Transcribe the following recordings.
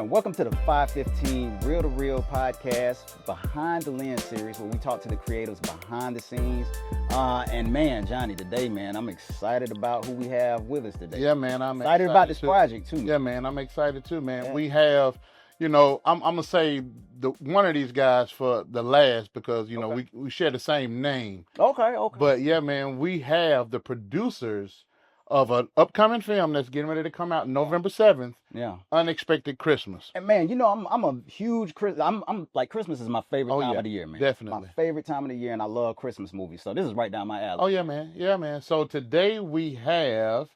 and welcome to the 515 Real to Real podcast, Behind the Lens series, where we talk to the creators behind the scenes. And man, Johnny, today, man, I'm excited about who we have with us today. Yeah, man, I'm excited about this project too. Yeah, man, I'm excited too, man. Yeah. We have, I'm gonna say one of these guys for the last because we share the same name. Okay. But yeah, man, we have the producers of an upcoming film that's getting ready to come out November 7th. Yeah. Unexpected Christmas. And man, I'm a huge I'm like Christmas is my favorite time of the year, man. Definitely. My favorite time of the year, and I love Christmas movies. So this is right down my alley. Oh yeah, man. Yeah, man. So today we have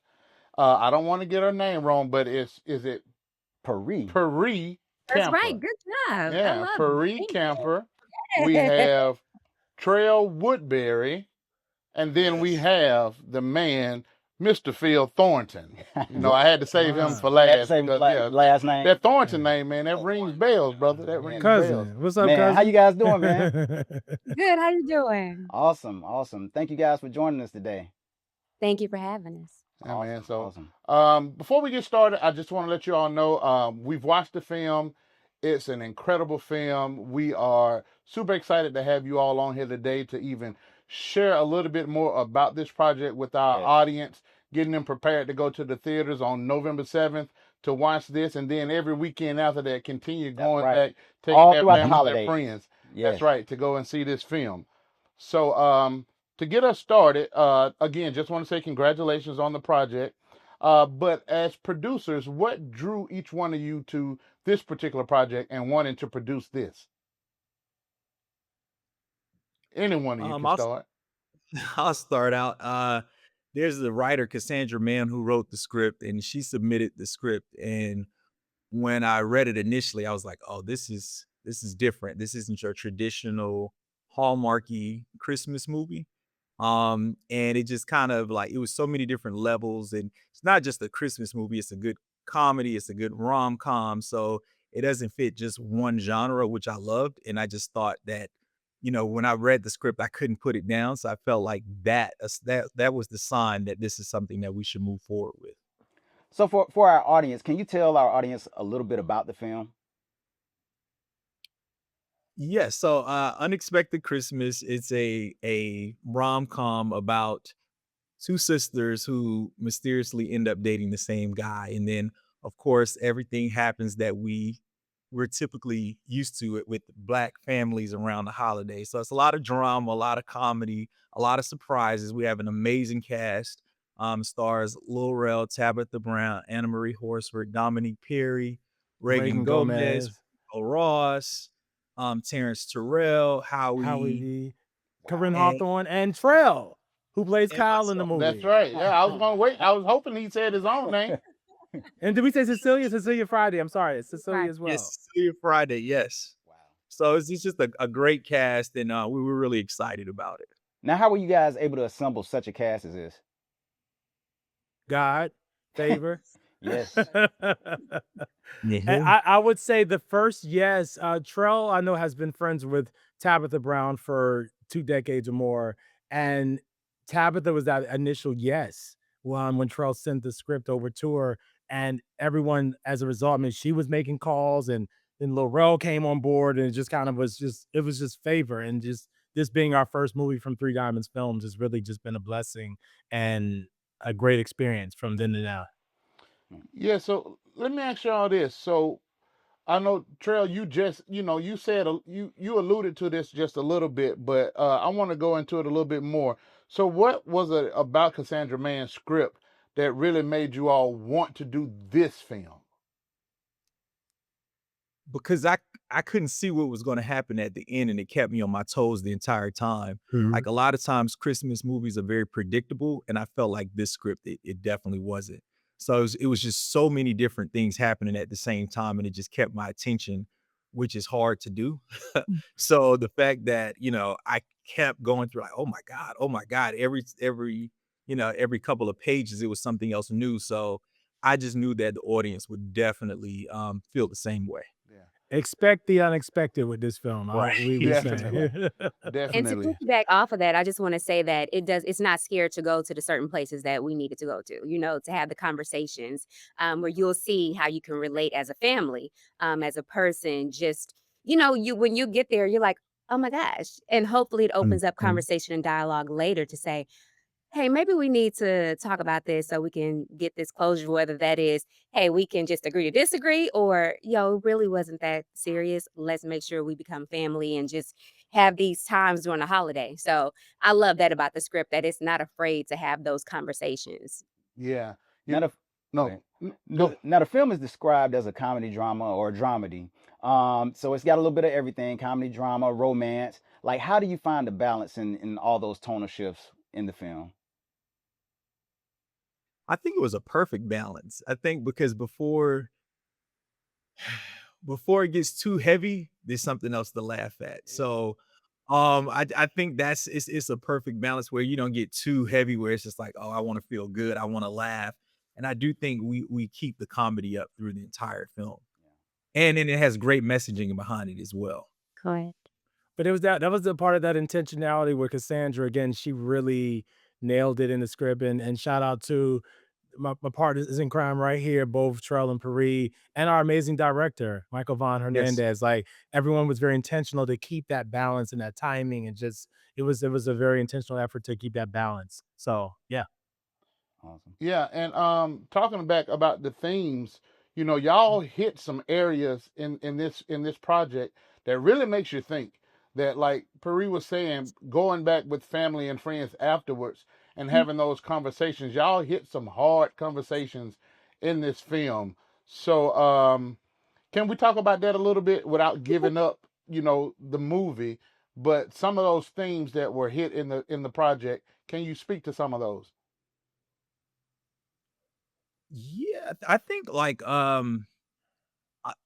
I don't want to get her name wrong, but is it Perri? Perri Camper. That's right. Good job. Yeah, Perri Camper. We have Trell Woodberry, and then we have the man, Mr. Phil Thornton. I had to save him for last. Last name. That Thornton name, man, that rings bells, brother. That rings bells. What's up, man, cousin? how you guys doing, man? Good. How you doing? Awesome. Thank you guys for joining us today. Thank you for having us. Yeah, man. So, awesome. Before we get started, I just want to let you all know we've watched the film. It's an incredible film. We are super excited to have you all on here today to even share a little bit more about this project with our audience, getting them prepared to go to the theaters on November 7th to watch this, and then every weekend after that, continue going back, taking their family, their friends. Yes. That's right, to go and see this film. So, to get us started, again, just want to say congratulations on the project. But as producers, what drew each one of you to this particular project and wanting to produce this? Any one of you can start. I'll start out. There's the writer, Cassandra Mann, who wrote the script, and she submitted the script. And when I read it initially, I was like, oh, this is different. This isn't your traditional Hallmarky Christmas movie. And it just kind of like, it was so many different levels, and it's not just a Christmas movie. It's a good comedy. It's a good rom-com. So it doesn't fit just one genre, which I loved. And I just thought that, when I read the script, I couldn't put it down. So I felt like that was the sign that this is something that we should move forward with. So for our audience, can you tell our audience a little bit about the film? Yes. So Unexpected Christmas, it's a rom-com about two sisters who mysteriously end up dating the same guy. And then, of course, everything happens that we're typically used to it with Black families around the holidays. So it's a lot of drama, a lot of comedy, a lot of surprises. We have an amazing cast. Stars Lil Rel, Tabitha Brown, Maria Horsford, Dominique Perry, Reagan Gomez, Ross, Terrence Terrell, Howie, Corinne Hawthorne, and Trell, who plays Kyle in the movie. That's right. Yeah, I was gonna wait. I was hoping he said his own name. And did we say Cecilia? Cecilia Friday. I'm sorry, it's Cecilia as well. Yes, Cecilia Friday. Yes. Wow. So it's just a great cast, and we were really excited about it. Now, how were you guys able to assemble such a cast as this? God, favor. Yes. And I would say the first yes. Trell, I know, has been friends with Tabitha Brown for 2 decades or more, and Tabitha was that initial yes when Trell sent the script over to her, and everyone as a result. I mean, she was making calls, and then Lil Rel came on board, and it just kind of was just favor, and just this being our first movie from Three Diamonds Films has really just been a blessing and a great experience from then to now. Yeah, so let me ask you all this. So I know, Trell, you just, you said, you alluded to this just a little bit, but I want to go into it a little bit more. So what was it about Cassandra Mann's script that really made you all want to do this film? Because I couldn't see what was going to happen at the end, and it kept me on my toes the entire time. Mm-hmm. Like a lot of times Christmas movies are very predictable, and I felt like this script, it definitely wasn't. So it was just so many different things happening at the same time, and it just kept my attention, which is hard to do. So the fact that, I kept going through like, oh my God, every couple of pages, it was something else new. So I just knew that the audience would definitely feel the same way. Yeah. Expect the unexpected with this film. Right. We Definitely. say. And to Definitely. piggyback off of that, I just want to say that it's not scared to go to the certain places that we needed to go to, to have the conversations where you'll see how you can relate as a family, as a person. Just, when you get there, you're like, oh my gosh. And hopefully it opens up Mhm. conversation and dialogue later to say, hey, maybe we need to talk about this so we can get this closure, whether that is, hey, we can just agree to disagree, or, it really wasn't that serious. Let's make sure we become family and just have these times during the holiday. So I love that about the script, that it's not afraid to have those conversations. Yeah. Now You the no. okay. Go. Now the film is described as a comedy drama or a dramedy. So it's got a little bit of everything: comedy, drama, romance. Like, how do you find the balance in all those tonal shifts in the film? I think it was a perfect balance. I think because before it gets too heavy, there's something else to laugh at. So, I think it's a perfect balance where you don't get too heavy, where it's just like, oh, I want to feel good, I want to laugh, and I do think we keep the comedy up through the entire film, and then it has great messaging behind it as well. Correct. But it was that was the part of that intentionality where Cassandra, again, she really nailed it in the script. And shout out to my partners in crime right here, both Trell and Perri, and our amazing director, Michael Von Yes. Hernandez. Like, everyone was very intentional to keep that balance and that timing, and just it was a very intentional effort to keep that balance. So yeah. Awesome. Yeah, and talking back about the themes, y'all hit some areas in this project that really makes you think. That, like Perry was saying, going back with family and friends afterwards and having those conversations, y'all hit some hard conversations in this film. So, can we talk about that a little bit without giving up, the movie? But some of those themes that were hit in the project, can you speak to some of those? Yeah, I think like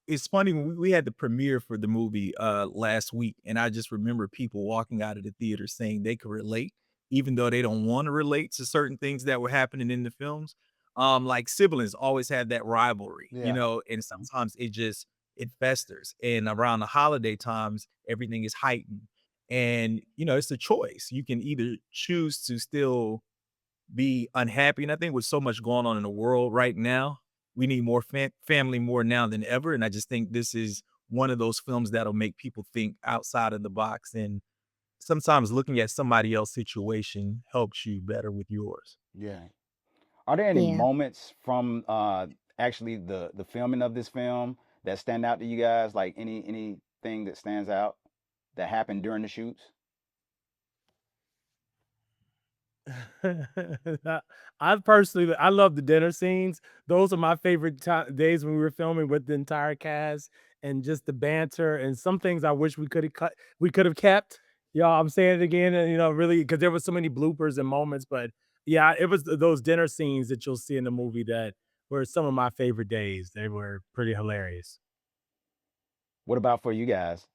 it's funny when we had the premiere for the movie last week, and I just remember people walking out of the theater saying they could relate, even though they don't want to relate to certain things that were happening in the films. Like siblings always had that rivalry, Yeah. and sometimes it festers. And around the holiday times, everything is heightened. And it's a choice. You can either choose to still be unhappy. And I think with so much going on in the world right now, we need more family more now than ever. And I just think this is one of those films that'll make people think outside of the box. And sometimes looking at somebody else's situation helps you better with yours. Yeah. Are there any Yeah. moments from actually the filming of this film that stand out to you guys? Like anything that stands out that happened during the shoots? I love the dinner scenes. Those are my favorite days when we were filming with the entire cast, and just the banter, and some things I wish we could have kept. Y'all, I'm saying it again, and really, because there were so many bloopers and moments. But yeah, it was those dinner scenes that you'll see in the movie that were some of my favorite days. They were pretty hilarious. What about for you guys?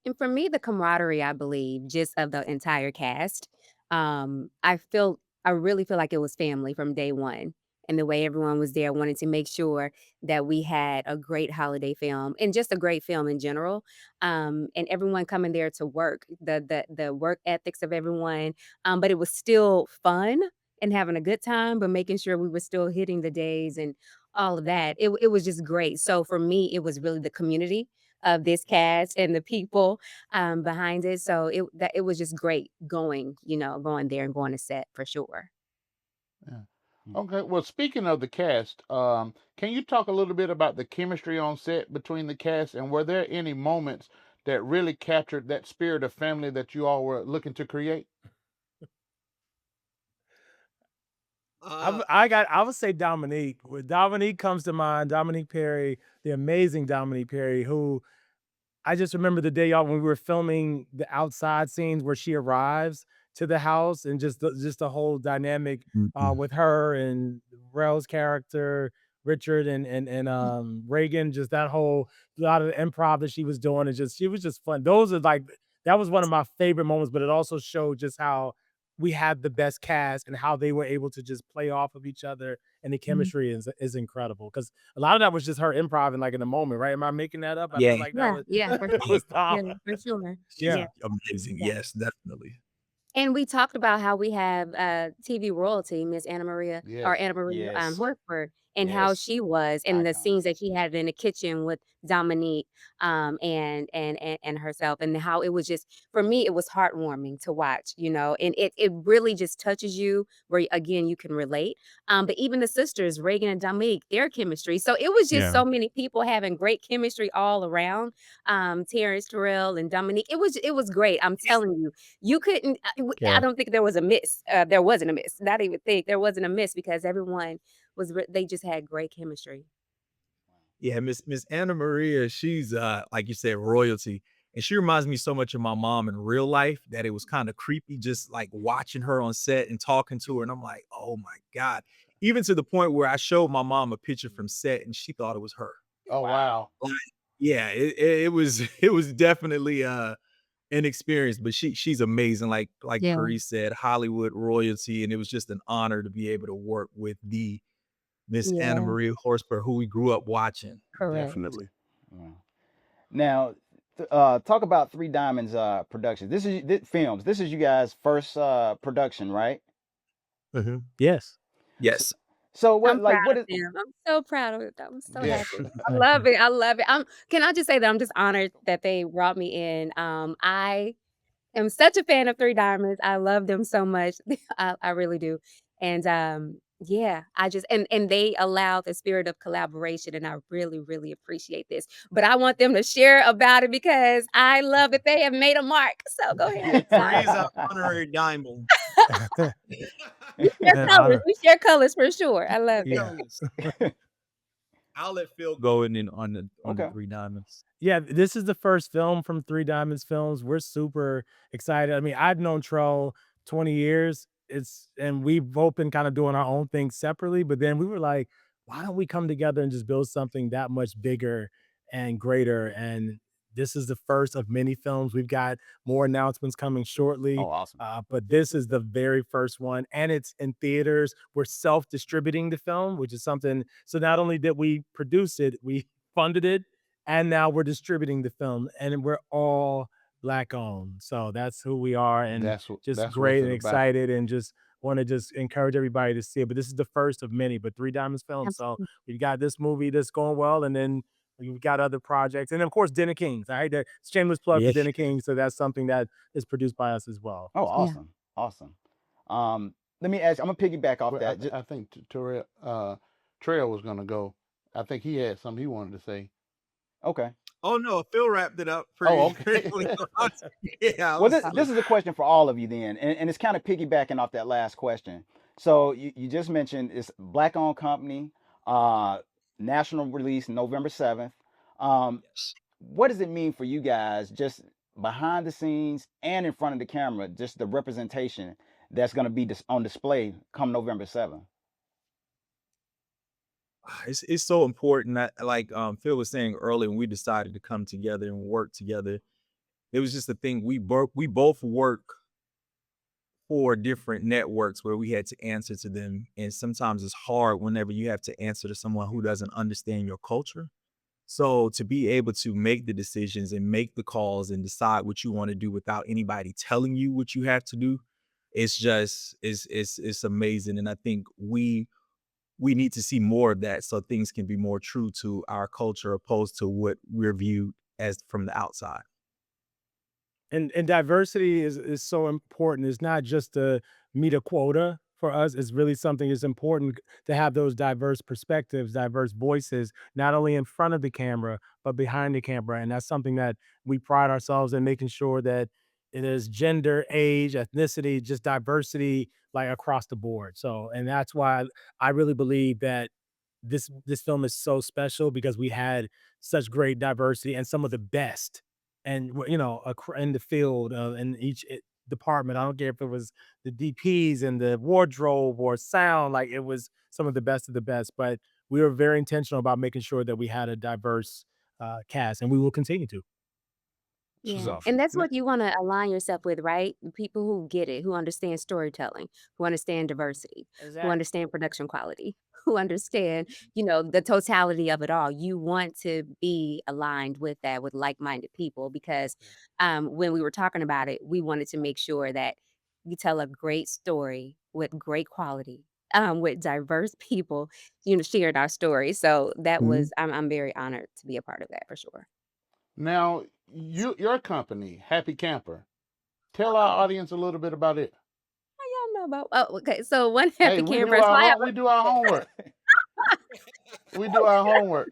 And for me, the camaraderie, I believe, just of the entire cast, I really feel like it was family from day one. And the way everyone was there, wanted to make sure that we had a great holiday film and just a great film in general. And everyone coming there to work, the work ethics of everyone, but it was still fun and having a good time, but making sure we were still hitting the days and all of that. It was just great. So for me, it was really the community of this cast and the people behind it. So it was just great going there and going to set for sure. Yeah. Hmm. Okay. Well, speaking of the cast, can you talk a little bit about the chemistry on set between the cast, and were there any moments that really captured that spirit of family that you all were looking to create? Uh, I would say Dominique. When Dominique comes to mind, Dominique Perry, the amazing Dominique Perry, who I just remember the day, y'all, when we were filming the outside scenes where she arrives to the house, and just the whole dynamic mm-mm. with her and Rel's character, Richard, and Reagan, just that whole lot of the improv that she was doing, and just she was just fun. Those are like that was one of my favorite moments, but it also showed just how we had the best cast and how they were able to just play off of each other and the Mhm. chemistry is incredible because a lot of that was just her improv like in the moment, right? Am I making that up? I Yeah, feel like that Yeah, was yeah, for it sure. was Yeah, Tom. for sure. she's Yeah, Yeah, amazing. yeah. Yes, definitely. And we talked about how we have TV royalty, Miss Anna Maria Yes. or Anna Maria Yes. Horsford, and how Yes. she was, and the Icon. scenes that she had in the kitchen with Dominique, and herself, and how it was just for me, it was heartwarming to watch, and it really just touches you where again you can relate. But even the sisters, Reagan and Dominique, their chemistry. So it was just yeah, so many people having great chemistry all around. Terrence Terrell and Dominique. It was great. I'm telling you. You couldn't I yeah. don't think there was a miss. There wasn't a miss. Not even think there wasn't a miss because everyone they just had great chemistry. Yeah, Miss Anna Maria, she's like you said, royalty. And she reminds me so much of my mom in real life that it was kind of creepy just like watching her on set and talking to her. And I'm like, oh my God. Even to the point where I showed my mom a picture from set and she thought it was her. Oh wow. Like, yeah, it was it was definitely an experience, but she's amazing. Like Yeah, Perri said, Hollywood royalty. And it was just an honor to be able to work with the Miss Anna yeah, Maria Horsford, who we grew up watching. correct. Definitely. Yeah. Now, talk about Three Diamonds production. Films. This is you guys' first production, right? Yes. So, Yes. so what I'm proud like what of is them. I'm so proud of it. I'm so Yes. happy. I Thank love you. it. I love it. Can I just say that I'm just honored that they brought me in. I am such a fan of Three Diamonds. I love them so much. I really do. And yeah, I just and they allow the spirit of collaboration and I really, really appreciate this. But I want them to share about it because I love that they have made a mark. So go ahead. Yeah, Sorry. Perri's our honorary diamond. We share And colors. honor. We share colors for sure. I love it. Yeah. Fellas, I'll let Phil go in on the Okay. Three Diamonds. Yeah, this is the first film from Three Diamonds Films. We're super excited. I mean, I've known Trell 20 years. And we've both been kind of doing our own thing separately, but then we were like, why don't we come together and just build something that much bigger and greater? And this is the first of many films. We've got more announcements coming shortly. Oh, awesome. But this is the very first one, and it's in theaters. We're self-distributing the film, which is something. So not only did we produce it, we funded it, and now we're distributing the film, and we're all Black owned. So that's who we are, and just That's what's great and it about. excited, and just want to just encourage everybody to see it. But this is the first of many, but Three Diamonds Films. So Absolutely. we've got this movie that's going well, and then we've got other projects, and of course, Den of Kings. All right, shameless plug for Yeah. Den of Kings. So that's something that is produced by us as well. Oh, Yeah. awesome. Awesome. Let me ask. I'm gonna piggyback off Well, that. I think Terrell Trail was gonna go. I think he had something he wanted to say. Okay. Oh no, Phil wrapped it up Oh, pretty okay. quickly. Yeah, I Well, was this is a question for all of you then, and it's kind of piggybacking off that last question. So you just mentioned it's black-owned company, uh, national release November 7th. Um, what does it mean for you guys, just behind the scenes and in front of the camera, just the representation that's going to be on display come November 7th? it's so important that like Phil was saying earlier when we decided to come together and work together. It was just a thing we both work for different networks where we had to answer to them. And sometimes it's hard whenever you have to answer to someone who doesn't understand your culture. So to be able to make the decisions and make the calls and decide what you want to do without anybody telling you what you have to do, it's just it's amazing. And I think we need to see more of that so things can be more true to our culture opposed to what we're viewed as from the outside. And diversity is so important. It's not just to meet a quota for us. It's really something that's important to have those diverse perspectives, diverse voices, not only in front of the camera, but behind the camera. And that's something that we pride ourselves in making sure that it is gender, age, ethnicity, just diversity like across the board. So, and that's why I really believe that this film is so special because we had such great diversity and some of the best and in the field in each department. I don't care if it was the DPs and the wardrobe or sound, like it was some of the best. But we were very intentional about making sure that we had a diverse cast, and we will continue to. Yeah, So and that's N- what you wanna align yourself with, right? People who get it, who understand storytelling, who understand diversity, who exactly. understand production quality, who understand, the totality of it all. You want to be aligned with that, with like-minded people because, when we were talking about it, we wanted to make sure that you tell a great story with great quality, with diverse people, sharing our story. So that was I'm very honored to be a part of that for sure. Now, your company, Happy Camper, tell our audience a little bit about it. Y'all know about okay, so One Hey, Happy Camper, so I have we do our homework. We do our homework.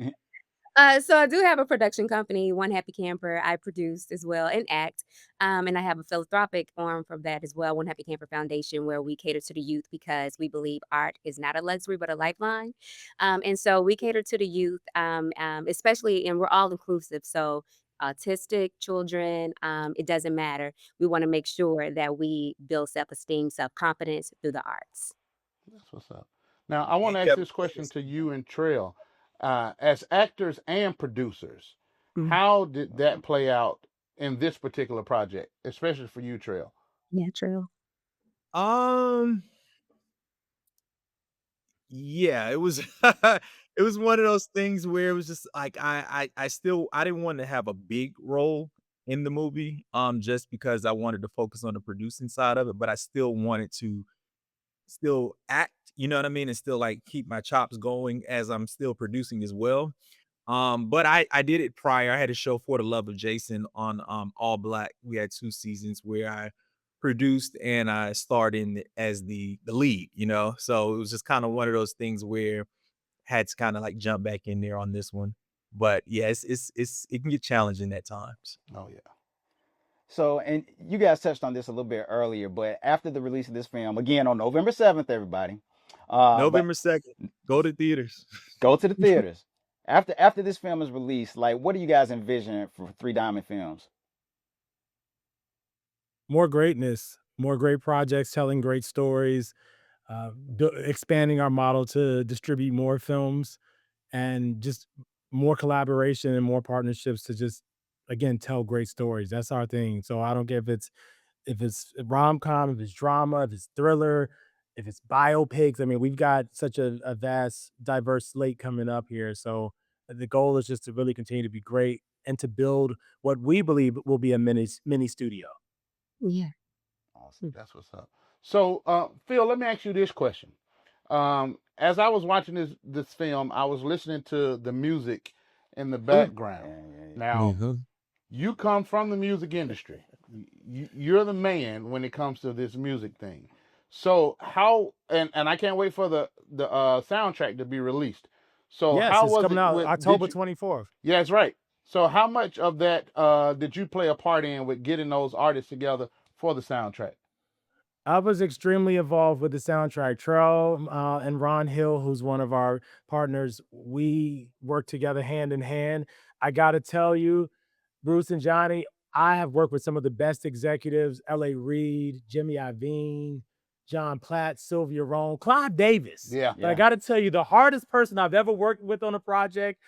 so I do have a production company, One Happy Camper. I produce as well and act, and I have a philanthropic arm from that as well, One Happy Camper Foundation, where we cater to the youth because we believe art is not a luxury but a lifeline, and so we cater to the youth, especially, and we're all inclusive, so autistic children, it doesn't matter. We want to make sure that we build self-esteem, self-confidence through the arts. That's what's up. Now, I want And to ask Kevin this said question this. to you and Trail. As actors and producers, Mm, how did that play out in this particular project, especially for you, Trail? yeah, true. Um, yeah, it was it was one of those things where it was just like I didn't want to have a big role in the movie, just because I wanted to focus on the producing side of it, but I still wanted to still act, you know what I mean, and still like keep my chops going as I'm still producing as well. But I did it prior. I had a show For the Love of Jason on All Black. We had 2 seasons where I produced and I starred in as the lead, you know. So it was just kind of one of those things where had to kind of like jump back in there on this one. But yeah, it can get challenging at times. Oh yeah. So, and you guys touched on this a little bit earlier, but after the release of this film, again on November 7th, everybody, but November 2nd, go to theaters. go to the theaters. After this film is released, like, what do you guys envision for Three Diamond Films? more greatness, more great projects telling great stories, expanding our model to distribute more films and just more collaboration and more partnerships to just again tell great stories. That's our thing. So I don't care if it's rom-com, if it's drama, if it's thriller, if it's biopics. I mean, we've got such a vast, diverse slate coming up here. So the goal is just to really continue to be great and to build what we believe will be a mini studio. Yeah. Awesome. That's what's up. So, Phil, let me ask you this question. As I was watching this film, I was listening to the music in the Yeah, background. yeah, Now, you come from the music industry. You're the man when it comes to this music thing. So how and I can't wait for the soundtrack to be released. So Yes, how it's was coming it out with did October you 24th. Yeah, that's right. So how much of that did you play a part in with getting those artists together for the soundtrack? I was extremely involved with the soundtrack. Trell and Ron Hill, who's one of our partners, we work together hand in hand. I got to tell you, Bruce and Johnny, I have worked with some of the best executives, L.A. Reid, Jimmy Iovine, John Platt, Sylvia Rome, Clive Davis. Yeah. But I yeah. got to tell you, the hardest person I've ever worked with on a project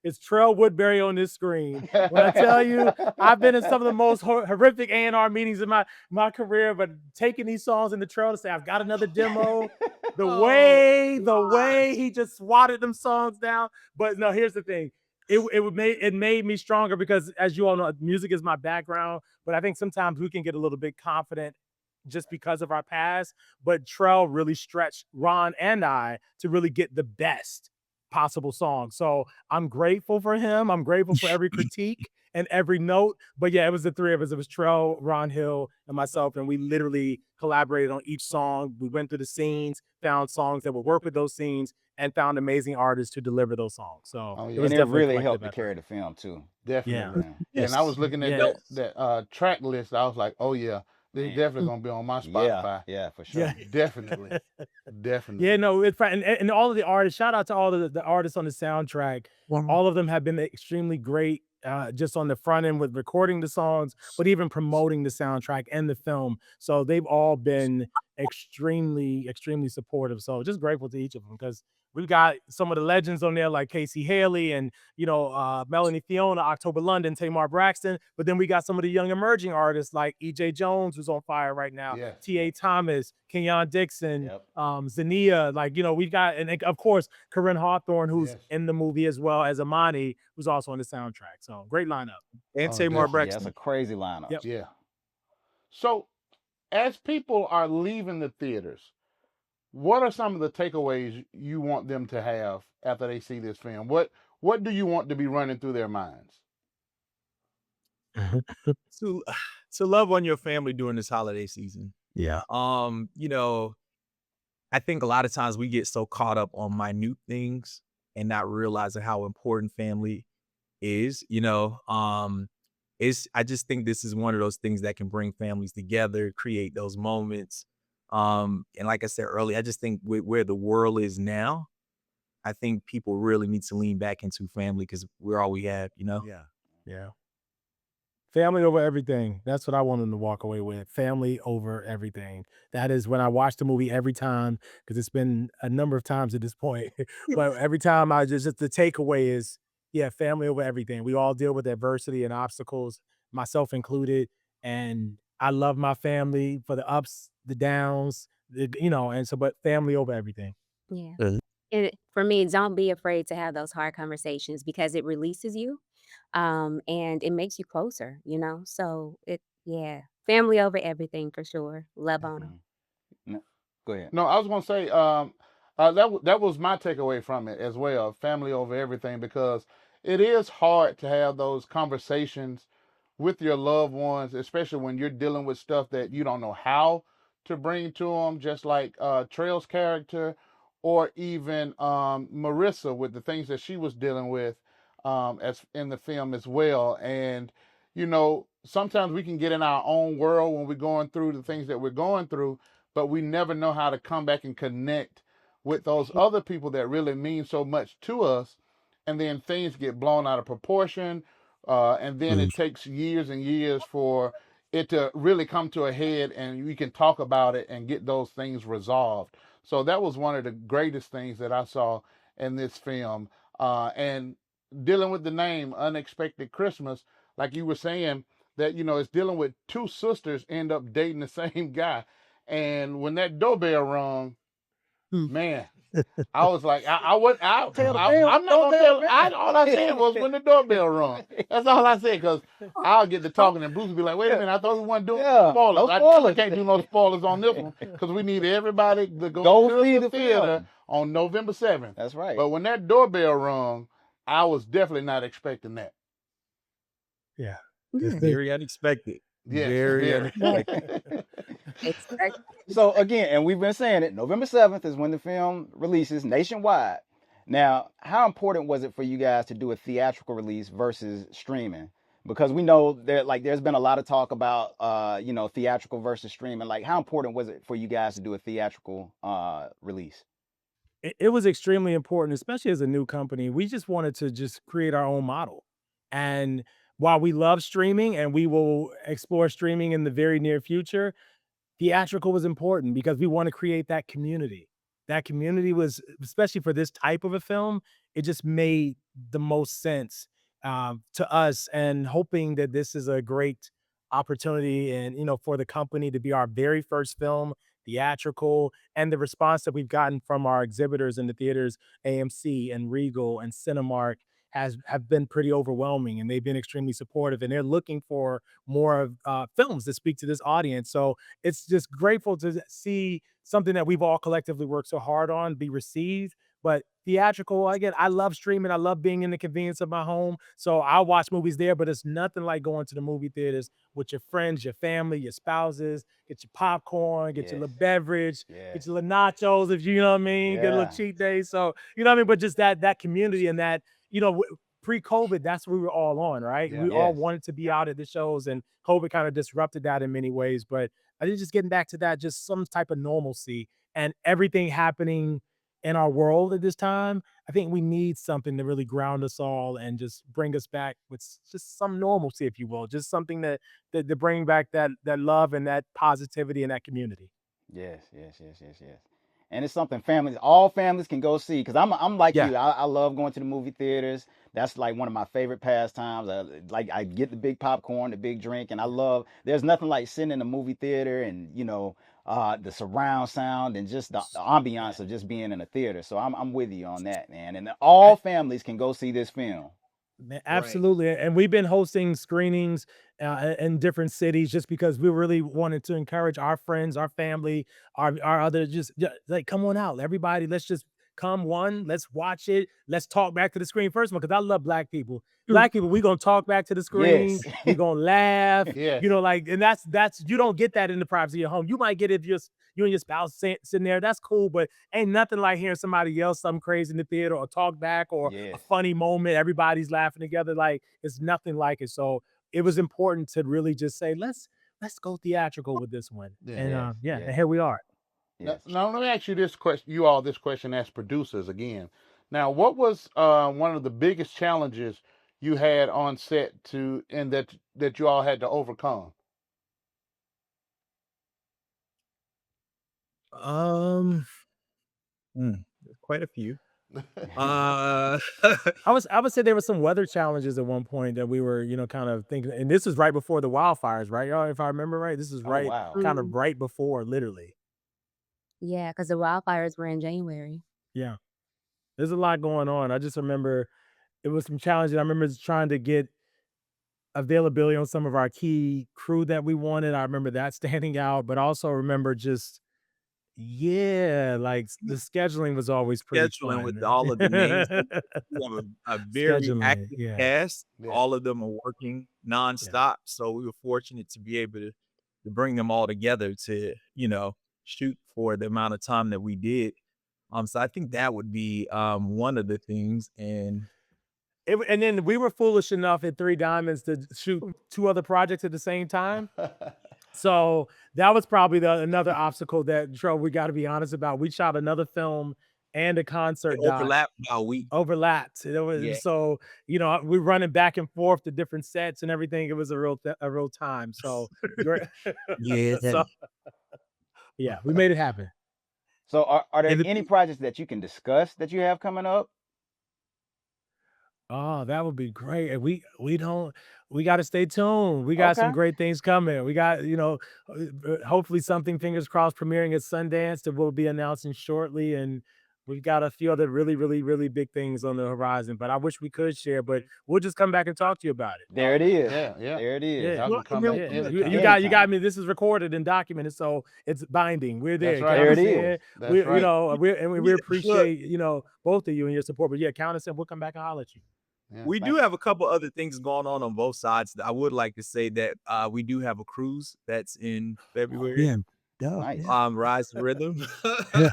is Trell Woodberry on this screen. When I tell you, I've been in some of the most horrific A&R meetings in my career, but taking these songs in the Trell to say, I've got another demo, the Oh, way he just swatted them songs down. But no, here's the thing. It made me stronger because, as you all know, music is my background. But I think sometimes we can get a little bit confident just because of our past. But Trell really stretched Ron and I to really get the best possible song. So I'm grateful for him. I'm grateful for every critique and every note. But yeah, it was the three of us. It was Trell, Ron Hill, and myself, and we literally collaborated on each song. We went through the scenes, found songs that would work with those scenes, and found amazing artists to deliver those songs. So Oh it yeah. was And it definitely a really collective helped to effort. carry the film too. Yeah. Definitely. Yeah. And I was yes. looking at Yeah. that track list. I was like, oh yeah, this is Man. definitely gonna be on my Yeah, Spotify. yeah, for Yeah. sure. Definitely. Yeah, Definitely. no, it's fine. And all of the artists, shout out to all the artists on the soundtrack. All of them have been extremely great just on the front end with recording the songs, but even promoting the soundtrack and the film. So they've all been extremely supportive. So just grateful to each of them because we've got some of the legends on there like Casey Hailey and Melanie Fiona, October London, Tamar Braxton. But then we got some of the young emerging artists like E.J. Jones, who's on fire right now, Yes. T.A. Thomas, Kenyon Dixon, Yep. Zania. Like, we've got, and of course, Corinne Hawthorne, who's Yes. in the movie as well as Amani, who's also on the soundtrack. So great lineup. And Oh, Tamar definitely. Yeah, it's Braxton. a crazy lineup. Yep. Yeah. So, as people are leaving the theaters, what are some of the takeaways you want them to have after they see this film? What do you want to be running through their minds? To to love on your family during this holiday season. Yeah. I think a lot of times we get so caught up on minute things and not realizing how important family is. I just think this is one of those things that can bring families together, create those moments. And like I said earlier, I just think where the world is now, I think people really need to lean back into family because we're all we have. Yeah. Yeah. Family over everything. That's what I want them to walk away with. Family over everything. That is when I watch the movie every time, because it's been a number of times at this point. But every time I just the takeaway is, yeah, family over everything. We all deal with adversity and obstacles, myself included. And I love my family for the ups, the downs, and so, but family over everything. Yeah. Mhm. And for me, don't be afraid to have those hard conversations because it releases you, and it makes you closer, So yeah, family over everything for sure. Love on them. No, go ahead. No, I was going to say that was my takeaway from it as well. Family over everything, because it is hard to have those conversations with your loved ones, especially when you're dealing with stuff that you don't know how to bring to them, just like Trell's character, or even Marissa with the things that she was dealing with as in the film as well. And sometimes we can get in our own world when we're going through the things that we're going through, but we never know how to come back and connect with those other people that really mean so much to us. And then things get blown out of proportion. And then it takes years and years for it to really come to a head and we can talk about it and get those things resolved. So that was one of the greatest things that I saw in this film. And dealing with the name Unexpected Christmas, like you were saying, that, it's dealing with two sisters end up dating the same guy. And when that doorbell rung, man, I was like, Tell the bell. I'm not gonna tell. All I said was when the doorbell rung. That's all I said, because I'll get to talking and Bruce will be like, wait a minute, I thought we weren't doing spoilers. No spoilers. I can't do no spoilers on this one because we need everybody to Go to see the the theater film. on November 7th. That's right. But when that doorbell rung, I was definitely not expecting that. Yeah. Very unexpected. Yes, Very very. unexpected. So again, and we've been saying it, November 7th is when the film releases nationwide. Now, how important was it for you guys to do a theatrical release versus streaming? Because we know there's been a lot of talk about theatrical versus streaming. Like, how important was it for you guys to do a theatrical release? It was extremely important, especially as a new company. We just wanted to just create our own model. And while we love streaming and we will explore streaming in the very near future, theatrical was important because we want to create that community. That community was, especially for this type of a film, it just made the most sense to us, and hoping that this is a great opportunity and, for the company to be our very first film, theatrical, and the response that we've gotten from our exhibitors in the theaters, AMC and Regal and Cinemark, have been pretty overwhelming, and they've been extremely supportive, and they're looking for more of films that speak to this audience. So it's just grateful to see something that we've all collectively worked so hard on be received. But theatrical, again, I love streaming. I love being in the convenience of my home. So I watch movies there, but it's nothing like going to the movie theaters with your friends, your family, your spouses. Get your popcorn, get your little beverage, get your little nachos, if you know what I mean, get a little cheat day. So, you know what I mean? But just that community and that, pre-COVID, that's what we were all on, right? Yeah. We all wanted to be out at the shows, and COVID kind of disrupted that in many ways. But I think just getting back to that, just some type of normalcy and everything happening in our world at this time, I think we need something to really ground us all and just bring us back with just some normalcy, if you will, just something that bring back that love and that positivity and that community. Yes, yes, yes, yes, yes. And it's something all families can go see. Cause I'm like Yeah. you. I love going to the movie theaters. That's like one of my favorite pastimes. I get the big popcorn, the big drink, and I love. There's nothing like sitting in a movie theater and the surround sound and just the ambiance of just being in a theater. So I'm with you on that, man. And all families can go see this film. Man, Right. absolutely. And we've been hosting screenings in different cities just because we really wanted to encourage our friends, our family, our other like come on out, everybody. Let's just come one. Let's watch it. Let's talk back to the screen first of all, because I love black people. Black people, we gonna talk back to the screen. Yes. We gonna laugh. Yes. Like, and that's you don't get that in the privacy of your home. You might get it if you and your spouse sitting there. That's cool, but ain't nothing like hearing somebody yell something crazy in the theater or talk back or a Yes. funny moment. Everybody's laughing together. Like it's nothing like it. So it was important to really just say, let's go theatrical with this one. Yeah. And Yes, yeah, yes. and here we are. Yes. Now let me ask you this question. This question as producers again. Now, what was one of the biggest challenges you had on set and that you all had to overcome? Quite a few. I would say there were some weather challenges at one point that we were, kind of thinking, and this is right before the wildfires, right, y'all? If I remember right, this is Oh right, wow. kind of right before, literally. Yeah, because the wildfires were in January. Yeah, there's a lot going on. I just remember it was some challenges. I remember just trying to get availability on some of our key crew that we wanted. I remember that standing out, but also remember just yeah, like the scheduling was always pretty Scheduling fun, with man. all of the names. We have a very Scheduling, active yeah. cast. Yeah. All of them are working nonstop. So we were fortunate to be able to bring them all together to, shoot for the amount of time that we did. So I think that would be one of the things. And And then we were foolish enough at Three Diamonds to shoot 2 other projects at the same time. So that was probably another obstacle that we got to be honest about. We shot another film and a it concert doc overlapped by a week. overlapped. Yeah. So we're running back and forth to different sets and everything. It was a real time. So Yeah. so yeah, we made it happen. So are there And any projects that you can discuss that you have coming up? Oh, that would be great. And we got to stay tuned. We got some Okay. great things coming. We got, hopefully something, fingers crossed, premiering at Sundance that we'll be announcing shortly. And we've got a few other really, really, really big things on the horizon, but I wish we could share, but we'll just come back and talk to you about it. There it is. Yeah. There it is. Yeah. Y'all can come Well, back Yeah. anytime. You Anytime. got me. This is recorded and documented, so it's binding. We're there. That's right. There it Count us is. in. That's We, right. we Yeah, appreciate, both of you and your support, but yeah, count us in. We'll come back and holler at you. Yeah. we do have a couple other things going on both sides. I would like to say that we do have a cruise that's in February. Nice. Rise to Rhythm. Yeah.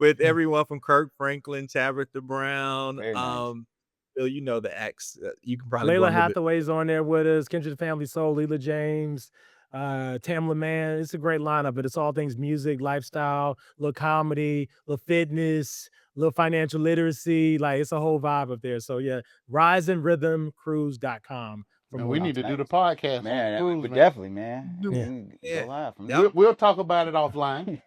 With Yeah. everyone from Kirk Franklin, Tabitha Brown. Very nice. Phil, you know the acts. You can probably go Layla a little bit. Hathaway's on there with us, Kendrick Family Soul, Leela James, Tamla Man. It's a great lineup, but it's all things music, lifestyle, little comedy, little fitness, little financial literacy. Like it's a whole vibe up there. So yeah, riseandrhythmcruise.com. And we need to do the podcast Man, on cruise, we man. definitely, man. Yeah. We Yeah. go live from Yep. there. We'll talk about it offline.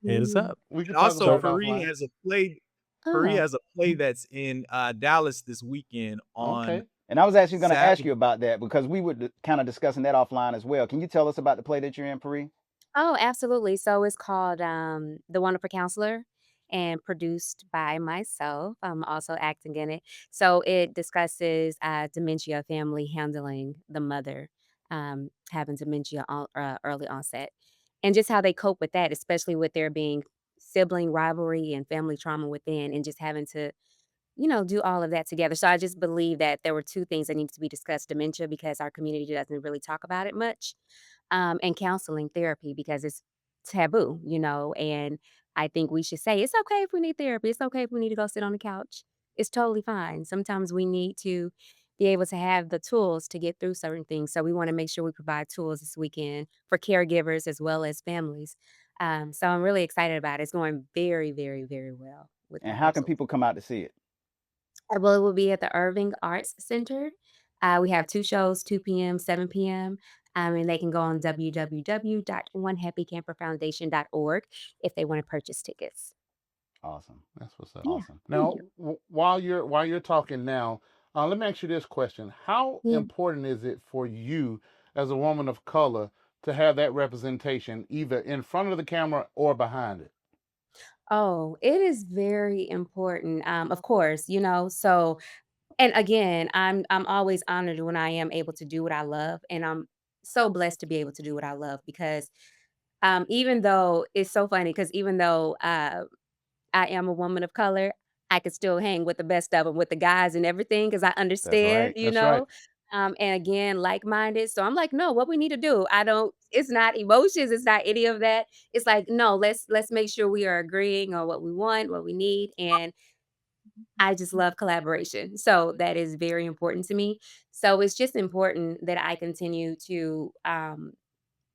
Hit us up. We can And talk also, about it Perri offline. has a play. Perri Oh, has a play that's in Dallas this weekend on Okay. And I was actually going to ask Saturday. you about that because we were kind of discussing that offline as well. Can you tell us about the play that you're in, Perri? oh, absolutely. So it's called The Wonderful Counselor and produced by myself. I'm also acting in it. So it discusses dementia, family handling the mother having dementia early onset, and just how they cope with that, especially with there being sibling rivalry and family trauma within, and just having to do all of that together. So I just believe that there were two things that need to be discussed: dementia, because our community doesn't really talk about it much, and counseling therapy because it's taboo, and I think we should say it's okay if we need therapy. It's okay if we need to go sit on the couch. It's totally fine. Sometimes we need to be able to have the tools to get through certain things. So we want to make sure we provide tools this weekend for caregivers as well as families. So I'm really excited about it. It's going very, very, very well with And how can rehearsals. people come out to see it? Well, it will be at the Irving Arts Center We have 2 shows, 2 p.m., 7 p.m. And they can go on www.onehappycamperfoundation.org if they want to purchase tickets. Awesome. That's what's up. Yeah, Awesome. thank Now, you. while you're talking now, let me ask you this question: how Yeah. important is it for you as a woman of color to have that representation, either in front of the camera or behind it? Oh, it is very important. Of course, so and again, I'm always honored when I am able to do what I love, and I'm so blessed to be able to do what I love because even though it's so funny, because even though I am a woman of color, I could still hang with the best of them, with the guys and everything, because I That's understand, right. That's right. and again, like-minded. So I'm like, no, what we need to do. It's not emotions, it's not any of that. It's like, no, let's make sure we are agreeing on what we want, what we need. And I just love collaboration. So that is very important to me. So it's just important that I continue to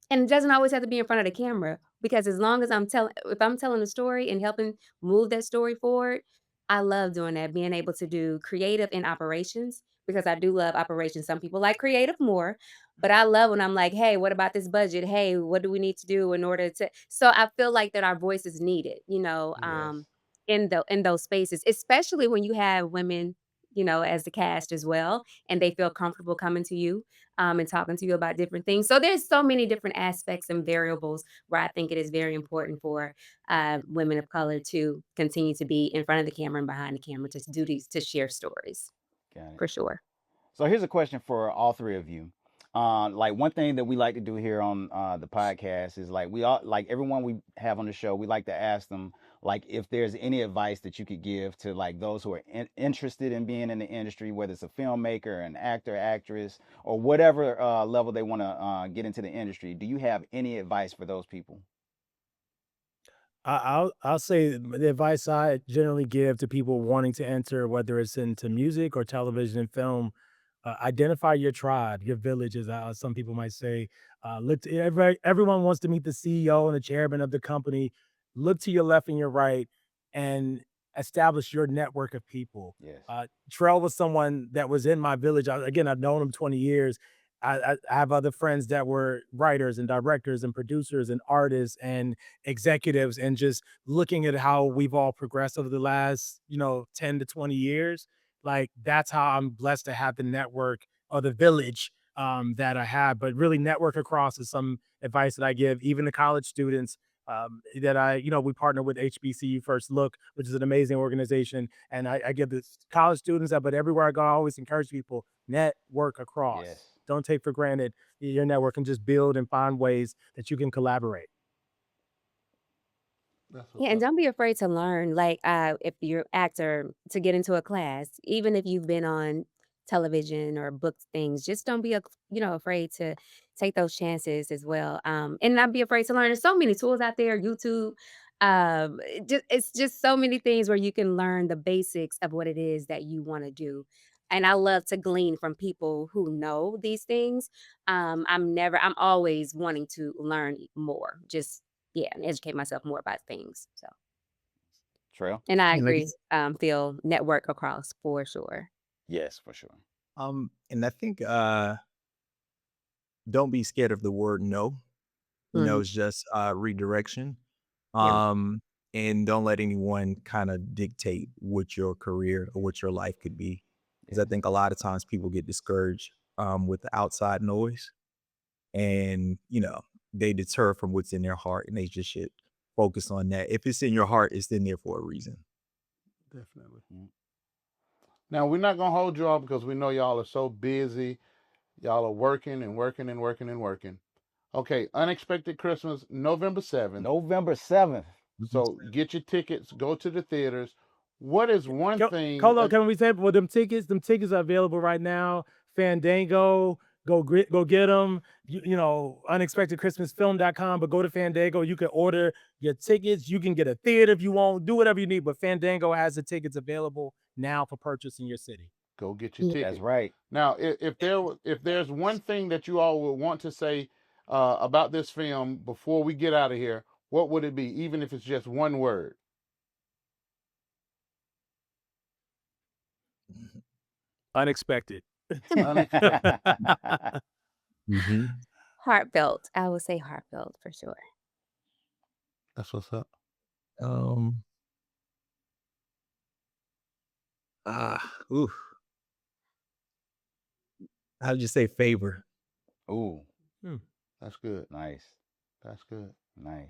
and it doesn't always have to be in front of the camera because as long as if I'm telling a story and helping move that story forward, I love doing that, being able to do creative and operations because I do love operations. Some people like creative more, but I love when I'm like, "Hey, what about this budget? Hey, what do we need to do in order to?" So I feel like that our voice is needed, Yes. in those spaces, especially when you have women, as the cast as well, and they feel comfortable coming to you and talking to you about different things. So there's so many different aspects and variables where I think it is very important for women of color to continue to be in front of the camera and behind the camera to do these to share stories Got it. for sure. So here's a question for all three of you. Like one thing that we like to do here on the podcast is like we all like everyone we have on the show. We like to ask them like if there's any advice that you could give to like those who are interested in being in the industry, whether it's a filmmaker, an actor, actress, or whatever level they want to get into the industry. Do you have any advice for those people? I'll say the advice I generally give to people wanting to enter, whether it's into music or television and film, identify your tribe, your village, as some people might say. Look, everyone wants to meet the CEO and the chairman of the company. Look to your left and your right, and establish your network of people. Yes. Trell was someone that was in my village. Again, I've known him 20 years. I have other friends that were writers and directors and producers and artists and executives, and just looking at how we've all progressed over the last 10 to 20 years, like that's how I'm blessed to have the network or the village that I have. But really network across is some advice that I give even to college students, that we partner with HBCU First Look, which is an amazing organization, and I give this college students that, but everywhere I go I always encourage people, network across. Yes. Don't take for granted your network, and just build and find ways that you can collaborate. That's what's Yeah, and up. don't be afraid to learn. Like, if you're actor, to get into a class, even if you've been on television or booked things, just don't be, afraid to take those chances as well. And not be afraid to learn. There's so many tools out there, YouTube. It's just so many things where you can learn the basics of what it is that you want to do. And I love to glean from people who know these things. I'm always wanting to learn more. Just yeah, and educate myself more about things, so Trail? and I And like, agree, Phil, network across for sure. Yes, for sure. and I think don't be scared of the word no. Mhm. It's just redirection. Yeah. Um, and don't let anyone kind of dictate what your career or what your life could be. Because I Yes. think a lot of times people get discouraged with the outside noise, and they deter from what's in their heart, and they just should focus on that. If it's in your heart, it's in there for a reason. Definitely. Mm. Now we're not gonna hold you all because we know y'all are so busy. Y'all are working and working and working and working. Okay, Unexpected Christmas, November 7th. November 7th. So get your tickets, go to the theaters. What is one thing? Hold on, can we say, well, them tickets? Them tickets are available right now. Fandango, go get them. Unexpectedchristmasfilm.com, but go to Fandango. You can order your tickets. You can get a theater if you want. Do whatever you need, but Fandango has the tickets available now for purchase in your city. Go get your Yeah. That's ticket. right. Now, if there's one thing that you all would want to say about this film before we get out of here, what would it be? Even if it's just one word. Unexpected. Unexpected. Mm-hmm. Heartfelt. I would say heartfelt for sure. That's what's up. Ooh. I would just say favor. Ooh, That's good. nice, That's good. nice.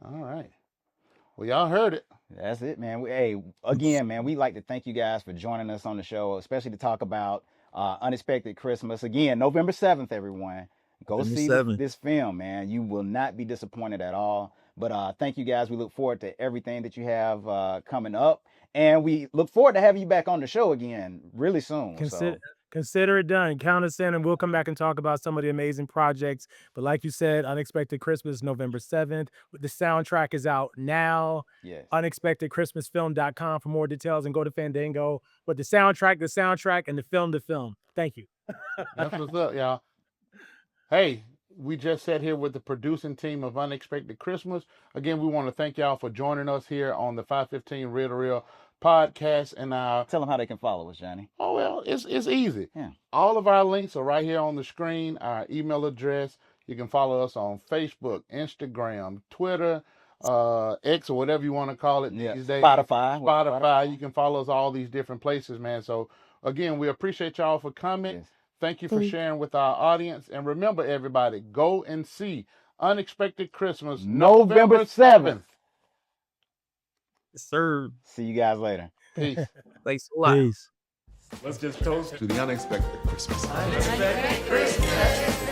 All right. Well, y'all heard it. That's it, man. Hey, again, man, we'd like to thank you guys for joining us on the show, especially to talk about Unexpected Christmas. Again, November 7th, everyone. Go November see 7th. this film, man. You will not be disappointed at all. But thank you guys. We look forward to everything that you have coming up. And we look forward to having you back on the show again really soon. Consider it done. Count us in, and we'll come back and talk about some of the amazing projects. But like you said, Unexpected Christmas, November 7th. The soundtrack is out now. Yes. UnexpectedChristmasFilm.com for more details, and go to Fandango. But the soundtrack, and the film. Thank you. That's what's up, y'all. Hey, we just sat here with the producing team of Unexpected Christmas. Again, we want to thank y'all for joining us here on the 515 Real to Real podcast. And tell them how they can follow us, Johnny. Oh, well, it's easy. Yeah. All of our links are right here on the screen. Our email address. You can follow us on Facebook, Instagram, Twitter, X, or whatever you want to call it these days. Spotify. You can follow us all these different places, man. So again, we appreciate y'all for coming. Yes. Thank you for sharing with our audience. And remember, everybody, go and see Unexpected Christmas, November 7th. Sir. See you guys later. Peace. Thanks a lot. Peace. Let's just toast to the unexpected Christmas. Unexpected Christmas.